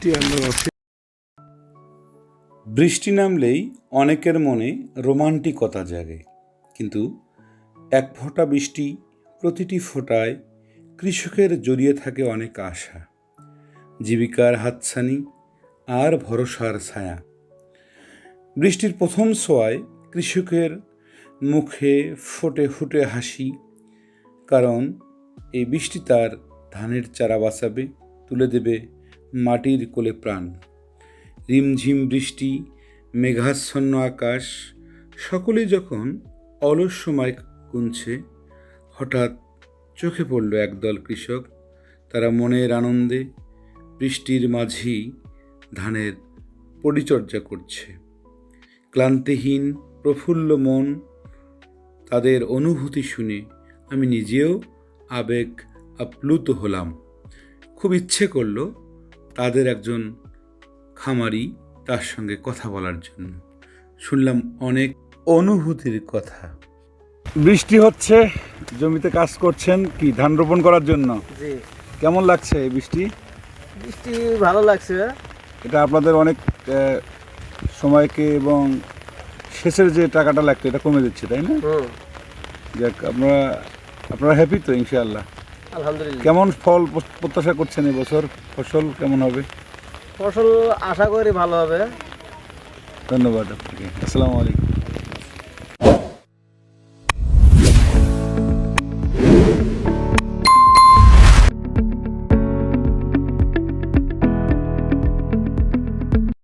বৃষ্টি আল্লাহর অশেষ। বৃষ্টি নামলেই অনেকের মনে রোমান্টিকতা জাগে, কিন্তু এক ফোঁটা বৃষ্টি, প্রতিটি ফোঁটায় কৃষকের জড়িয়ে থাকে অনেক আশা, জীবিকার হাতছানি আর ভরসার ছায়া। বৃষ্টির প্রথম ছোঁয়ায় কৃষকের মুখে ফোটে ফুটে হাসি, কারণ এই বৃষ্টি তার ধানের চারা বাঁচাবে, তুলে দেবে মাটির কোলে প্রাণ। রিমঝিম বৃষ্টি, মেঘাচ্ছন্ন আকাশ, সকলেই যখন অলস সময় গুনছে, হঠাৎ চোখে পড়ল একদল কৃষক। তারা মনের আনন্দে বৃষ্টির মাঝেই ধানের পরিচর্যা করছে। ক্লান্তিহীন প্রফুল্ল মন, তাদের অনুভূতি শুনে আমি নিজেও আবেগ আপ্লুত হলাম। খুব ইচ্ছে করলো তাদের একজন খামারি তার সঙ্গে কথা বলার জন্য। শুনলাম অনেক অনুভূতির কথা। বৃষ্টি হচ্ছে, জমিতে কাজ করছেন কি ধান রোপণ করার জন্য? জি, কেমন লাগছে এই বৃষ্টি? বৃষ্টি ভালো লাগছে। এটা আপনাদের অনেক সময়কে এবং সেচের যে টাকাটা লাগতো এটা কমে দিচ্ছে, তাই না? যাক, আপনারা হ্যাপি তো ইনশাআল্লাহ? আলহামদুলিল্লাহ। কেমন ফল প্রত্যাশা করছেন এবছর? ফসল কেমন হবে? ফসল আশা করি ভালো হবে। ধন্যবাদ আপনাকে। আসসালামু আলাইকুম।